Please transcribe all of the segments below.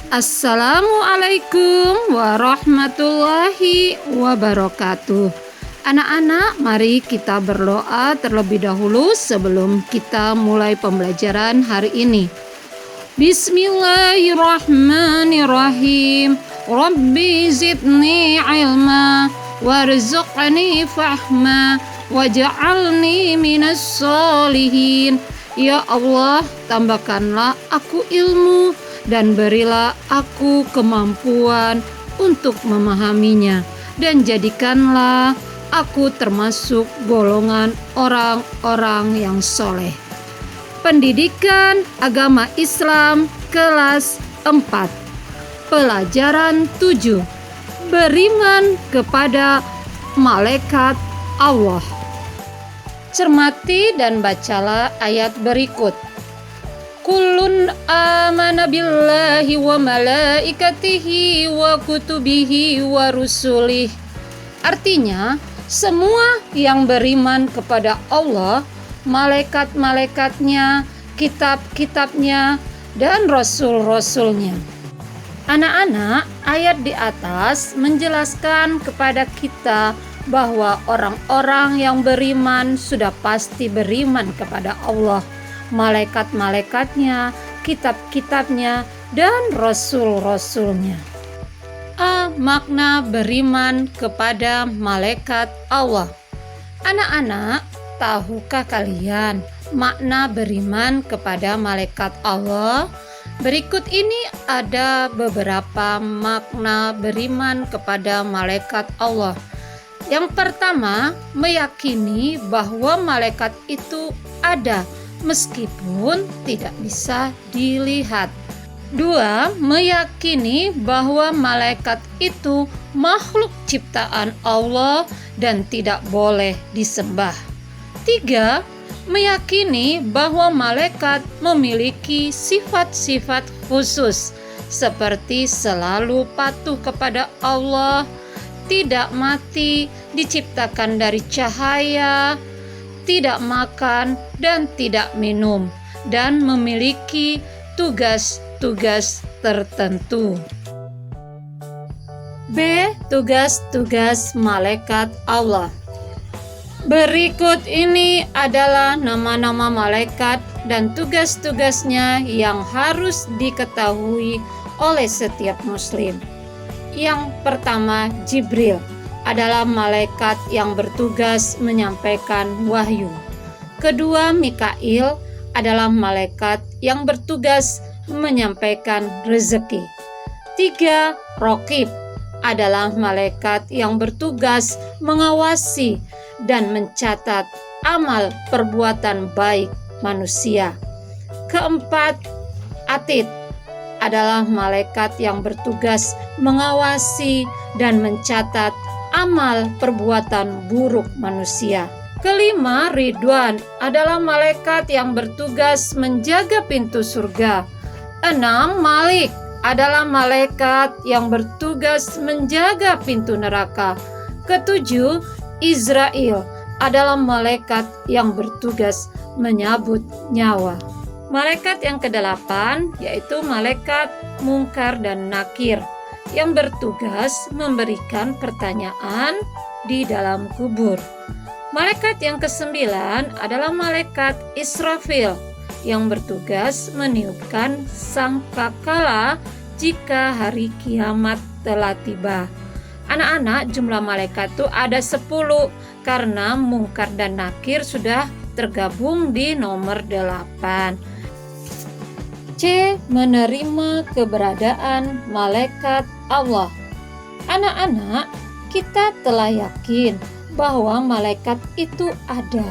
Assalamualaikum warahmatullahi wabarakatuh. Anak-anak, mari kita berdoa terlebih dahulu sebelum kita mulai pembelajaran hari ini. Bismillahirrahmanirrahim. Rabbi zidni ilma warzuqni fahma waj'alni minas solihin. Ya Allah, tambahkanlah aku ilmu dan berilah aku kemampuan untuk memahaminya, dan jadikanlah aku termasuk golongan orang-orang yang soleh. Pendidikan Agama Islam kelas 4, pelajaran 7, beriman kepada malaikat Allah. Cermati dan bacalah ayat berikut. Kullun amana billahi wa malaikatihi wa kutubihi wa rusulih. Artinya, semua yang beriman kepada Allah, malaikat-malaikatnya, kitab-kitabnya, dan rasul-rasulnya. Anak-anak, ayat di atas menjelaskan kepada kita bahwa orang-orang yang beriman sudah pasti beriman kepada Allah, malaikat-malaikatnya, kitab-kitabnya, dan rasul-rasulnya. Makna beriman kepada malaikat Allah. Anak-anak, tahukah kalian makna beriman kepada malaikat Allah? Berikut ini ada beberapa makna beriman kepada malaikat Allah. Yang pertama, meyakini bahwa malaikat itu ada meskipun tidak bisa dilihat. 2. Meyakini bahwa malaikat itu makhluk ciptaan Allah dan tidak boleh disembah. 3. Meyakini bahwa malaikat memiliki sifat-sifat khusus seperti selalu patuh kepada Allah, tidak mati, diciptakan dari cahaya, tidak makan dan tidak minum, dan memiliki tugas-tugas tertentu. B. Tugas-tugas malaikat Allah. Berikut ini adalah nama-nama malaikat dan tugas-tugasnya yang harus diketahui oleh setiap muslim. Yang pertama, Jibril adalah malaikat yang bertugas menyampaikan wahyu. Kedua, Mikail adalah malaikat yang bertugas menyampaikan rezeki. 3. Raqib adalah malaikat yang bertugas mengawasi dan mencatat amal perbuatan baik manusia. Keempat, Atid adalah malaikat yang bertugas mengawasi dan mencatat amal perbuatan buruk manusia. Kelima, Ridwan adalah malaikat yang bertugas menjaga pintu surga. 6. Malik adalah malaikat yang bertugas menjaga pintu neraka. Ketujuh, Israel adalah malaikat yang bertugas menyabut nyawa. Malaikat yang kedelapan yaitu malaikat Mungkar dan Nakir yang bertugas memberikan pertanyaan di dalam kubur. Malaikat yang kesembilan adalah malaikat Israfil yang bertugas meniupkan sangkakala jika hari kiamat telah tiba. Anak-anak, jumlah malaikat itu ada 10 karena Mungkar dan Nakir sudah tergabung di nomor 8. C. Menerima keberadaan malaikat Allah. Anak-anak, kita telah yakin bahwa malaikat itu ada.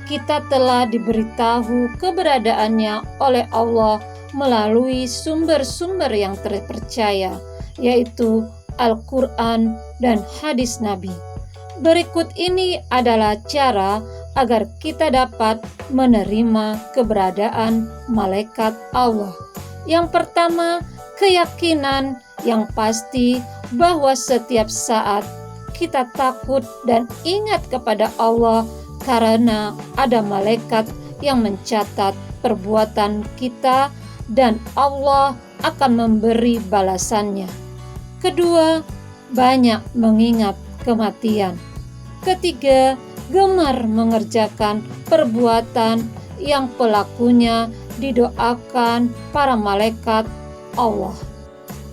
Kita telah diberitahu keberadaannya oleh Allah melalui sumber-sumber yang terpercaya, yaitu Al-Quran dan hadis Nabi. Berikut ini adalah cara agar kita dapat menerima keberadaan malaikat Allah. Yang pertama, keyakinan yang pasti bahwa setiap saat kita takut dan ingat kepada Allah karena ada malaikat yang mencatat perbuatan kita dan Allah akan memberi balasannya. Kedua, banyak mengingat kematian. Ketiga, gemar mengerjakan perbuatan yang pelakunya didoakan para malaikat Allah.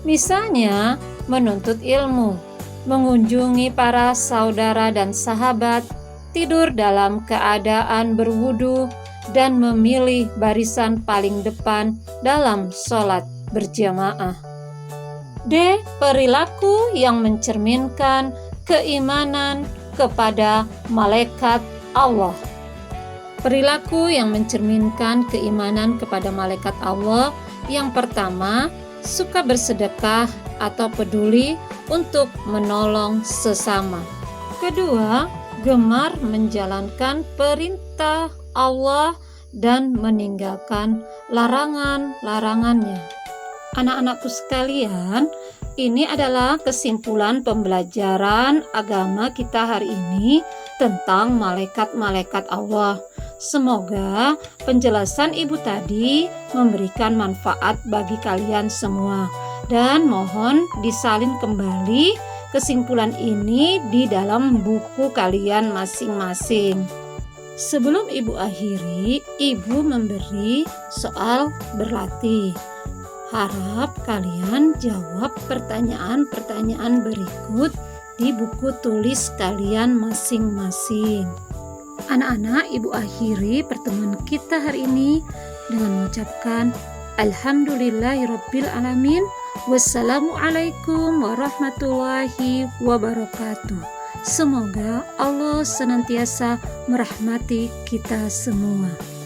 Misalnya, menuntut ilmu, mengunjungi para saudara dan sahabat, tidur dalam keadaan berwudu, dan memilih barisan paling depan dalam sholat berjamaah. D. Perilaku yang mencerminkan keimanan kepada malaikat Allah. Perilaku yang mencerminkan keimanan kepada malaikat Allah yang pertama, suka bersedekah atau peduli untuk menolong sesama. Kedua, gemar menjalankan perintah Allah dan meninggalkan larangan-larangannya. Anak-anakku sekalian, ini adalah kesimpulan pembelajaran agama kita hari ini tentang malaikat-malaikat Allah. Semoga penjelasan ibu tadi memberikan manfaat bagi kalian semua. Dan mohon disalin kembali kesimpulan ini di dalam buku kalian masing-masing. Sebelum ibu akhiri, ibu memberi soal berlatih. Harap kalian jawab pertanyaan-pertanyaan berikut di buku tulis kalian masing-masing. Anak-anak, ibu akhiri pertemuan kita hari ini dengan mengucapkan Alhamdulillahirrabbilalamin. Wassalamualaikum warahmatullahi wabarakatuh. Semoga Allah senantiasa merahmati kita semua.